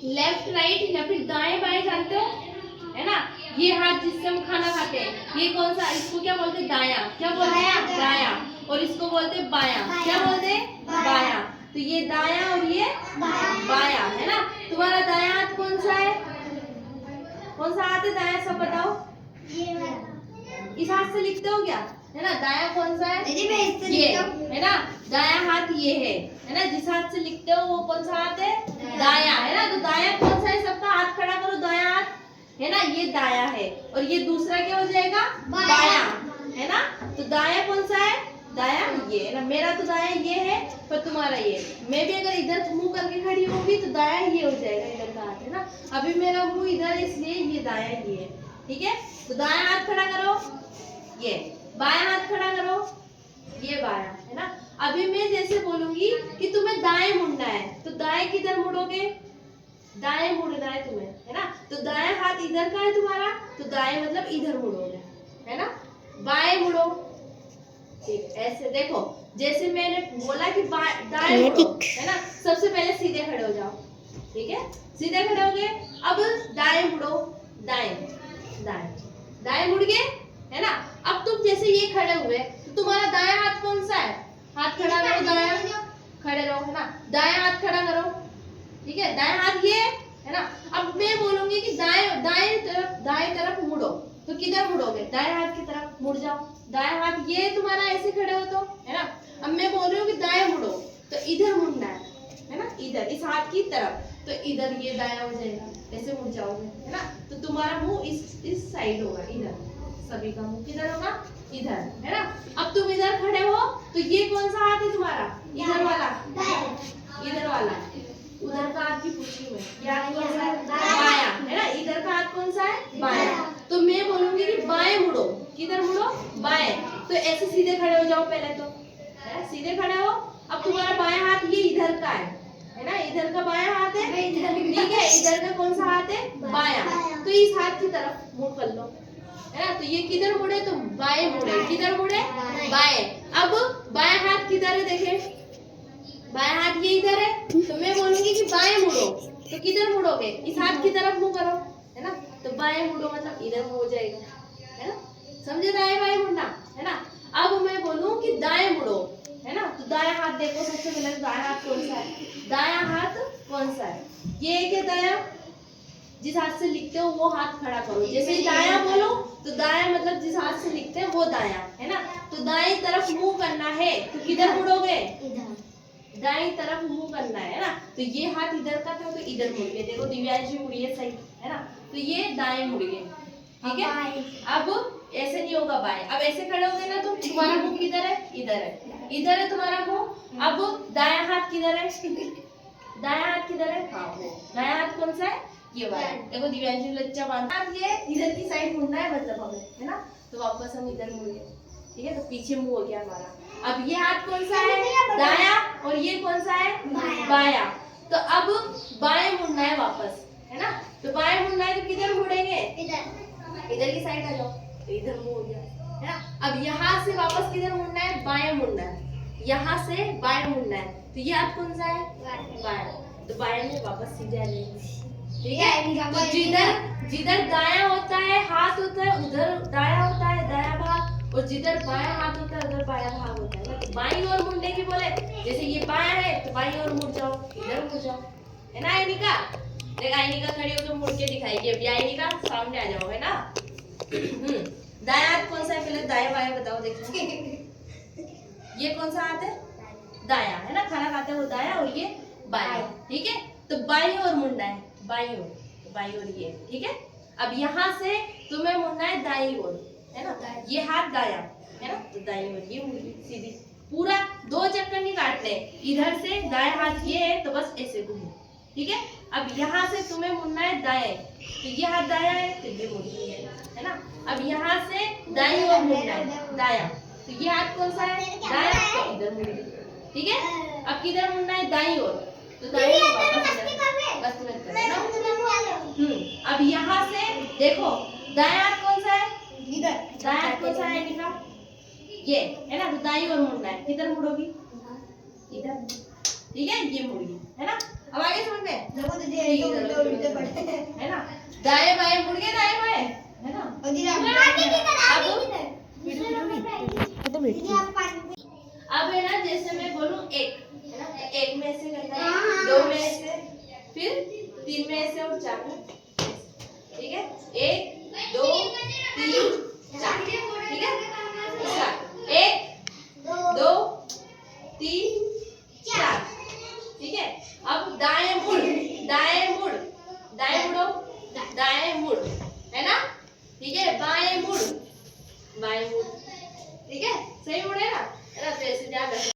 Left right या फिर दाएं बाएं जानते हो, है ना। ये हाथ जिससे हम खाना खाते हैं, ये कौन सा, इसको क्या बोलते हैं, दाया। क्या बोलते हैं, दाया। और इसको बोलते हैं बाया। क्या बोलते हैं, बाया। तो ये दाया और ये बाया, है ना। तुम्हारा दाया हाथ कौन सा है, कौन सा हाथ है दाया, सब बताओ। इस हाथ से लिखते हो क्या, है ना। दाया कौन सा है, ये, है ना। दाया हाथ ये है ना। जिस हाथ से लिखते हो वो कौन सा हाथ है, दाया, है ना। तो दाया कौन सा है, सबका हाथ खड़ा करो, दाया हाथ, है ना। ये दाया है और ये दूसरा क्या हो जाएगा, बाया, है ना। तो दाया कौन सा है, दाया ये, है ना। मेरा तो दाया ये है पर तुम्हारा ये। मैं भी अगर इधर मुंह करके खड़ी होगी तो दाया ये हो जाएगा, इधर का हाथ, है ना। अभी मेरा मुंह इधर है इसलिए ये दाया ये है, ठीक है। तो दाया हाथ खड़ा करो, ये बाया हाथ खड़ा करो, ये बाया, है ना। अभी मैं जैसे बोलूंगी कि तुम्हें दाएं मुड़ना है तो दाएं किधर मुड़ोगे, दाएं मुड़ना है तुम्हें, है ना। तो दाएं हाथ इधर का है तुम्हारा, तो दाएं मतलब इधर मुड़ोगे, है ना। बाएं मुड़ो, ठीक, ऐसे देखो। जैसे मैंने बोला कि दाएं मुड़ो, है ना। सबसे पहले सीधे खड़े हो जाओ, ठीक है। सीधे खड़े हो गए, अब दाएं मुड़ो, दाएं दाएं दाएं मुड़ गए, है ना। अब तुम जैसे ये खड़े हुए तो तुम्हारा दायां हाथ कौन सा है, हाथ खड़ा करो, दायां खड़े रहो, है ना। दायां हाथ खड़ा करो, ठीक है। दायां हाथ ये है ना। अब मैं बोलूंगी कि दाएं तरफ मुड़ो, तो किधर मुड़ोगे, दाएं हाथ की तरफ मुड़ जाओ। दाएं हाथ ये तुम्हारा ऐसे खड़े हो तो, है ना। अब मैं बोल रही हूँ कि दाएं मुड़ो, तो इधर मुड़ना है ना, इधर इस हाथ की तरफ। तो इधर ये दाया हो जाएगा, ऐसे मुड़ जाओगे, है ना। तो तुम्हारा मुंह इस साइड होगा, इधर। सभी का मुंह किधर होगा, इधर, है ना। अब तुम इधर खड़े हो तो ये कौन सा हाथ है तुम्हारा, इधर वाला, इधर वाला। उधर का हाथ की पूछी में, क्या कौन सा है, बाया, है ना। इधर का हाथ कौन सा है, बाया। तो मैं बोलूंगी कि बाएं मुड़ो, किधर मुड़ो, बाएं। तो ऐसे सीधे खड़े हो जाओ पहले तो, है, सीधे खड़े हो। अब तुम्हारा बायां हाथ ये इधर का है ना, इधर का बायां हाथ है, ठीक है। इधर का कौन सा हाथ है, बायां। तो इस हाथ की तरफ मुड़ कर लो, है ना। तो ये किधर मुड़े, तो बाएं मुड़े, किधर मुड़े, बाएं। अब बायां हाथ किधर है, देखे, बायां हाथ ये इधर है। तो मैं बोलूंगी कि बाएं मुड़ो, तो किधर मुड़ोगे, इस हाथ की तरफ मुंह करो, है ना। तो बाएं मुड़ो मतलब इधर मुंह हो जाएगा, है ना। समझे, दाएं बाएं मुड़ना, है ना। अब मैं बोलूं कि दाएं मुड़ो, है ना। तो दायां हाथ देखो, सबसे पहले दायां हाथ कौन सा है, दायां हाथ कौन सा है, ये एक है दायां। जिस हाथ से लिखते हो वो हाथ खड़ा करो, जैसे दाया बोलो तो दाया मतलब जिस हाथ से लिखते हैं वो दाया, है ना। तो दाएं तरफ मुंह करना है तो किधर मुड़ोगे, दाएं तरफ मुंह करना है ना। तो ये हाथ इधर का था तो इधर मुड़ गए, देखो दिव्यांशी मुड़ी है सही, है ना। तो ये दाएं मुड़ गए, ठीक है। अब ऐसे नहीं होगा बाएं। अब ऐसे खड़े हो गए ना, तो तुम्हारा मुंह किधर है, इधर है, इधर है तुम्हारा मुंह। अब दायां हाथ किधर है, दायां हाथ किधर है, हाँ वो दायां हाथ कौन सा है, ये वाला। देखो दिव्यांशी लच्चा बांधा, ये इधर की साइड मुड़ना है मतलब हमें, है ना। तो वापस हम इधर मुड़ गए, ठीक है। तो पीछे मुंह हो गया हमारा। अब ये हाथ कौन सा है, दाया, और ये कौन सा है, बाया। तो अब बाएं मुड़ना है वापस, है ना। तो बाएं मुड़ना है तो किधर मुड़ेंगे, इधर की साइड आ जाओ, तो इधर मुंह हो गया, है ना। अब यहाँ से वापस किधर मुड़ना है, बाएं मुड़ना है, यहाँ से बाएं मुड़ना है। तो ये हाथ कौन सा है, बाया। तो बाएं में वापस सीधे आ जाएंगे, ठीक है। तो जिधर जिधर दाया होता है हाथ होता है उधर दाया होता है, दाया भाग। और जिधर बाया हाथ होता है उधर बाया भाग होता है। तो बाईं ओर मुड़ने की बोले, जैसे ये बाया है तो बाईं ओर मुड़ जाओ, इधर मुड़ जाओ, है ना। आइनिका देख, आइनिका खड़ी होकर मुड़ के दिखाएगी। अभी आइनिका सामने आ जाओ, है ना। दाया हाथ कौन सा है, पहले दाया बाया बताओ, देखो ये कौन सा हाथ है, दाया, है ना। खाना खाते हो दाया, और ये बाया, ठीक है। तो बाईं ओर मुड़ना है, बाईं ओर, बाईं ओर ये, ठीक है। अब यहाँ से तुम्हें मुड़ना है दाईं ओर, है ना। ये हाथ दाया, है ना, तो दाईं ओर ये मुड़ी सीधी, पूरा 2 चक्कर नहीं काटने। इधर से दाएं हाथ ये है तो बस ऐसे घूमो, ठीक है। अब यहाँ से तुम्हें मुड़ना है दाएं, तो ये हाथ दाया है तो ये मुड़ना है ना। अब यहाँ से दाईं ओर मुड़ना है, दाया, तो ये हाथ कौन सा है, दाया, तो इधर मुड़िए, ठीक है। अब किधर मुड़ना है, दाईं ओर, तो दाईं ओर वापस इधर, बस तुम्हें करना। अब यहाँ से देखो दायां हाथ कौन सा है, इधर, दायां हाथ कौन सा है निका, ये, है ना। तो दाईं ओर मुड़ना है, किधर मुड़ोगी, इधर, ठीक है, ये मुड़िए, है ना। अब आगे समझ में देखो तो ये उल्टे पड़ते हैं है ना। दाएं बाएं मुड़ गए, दाएं बाएं है ना। और दीदी आप अब है ना, जैसे मैं बोलूं एक, है ना, तो एक में ऐसे करना है, दो में ऐसे, फिर तीन में ऐसे और चार में, ठीक है। एक, दो, तीन,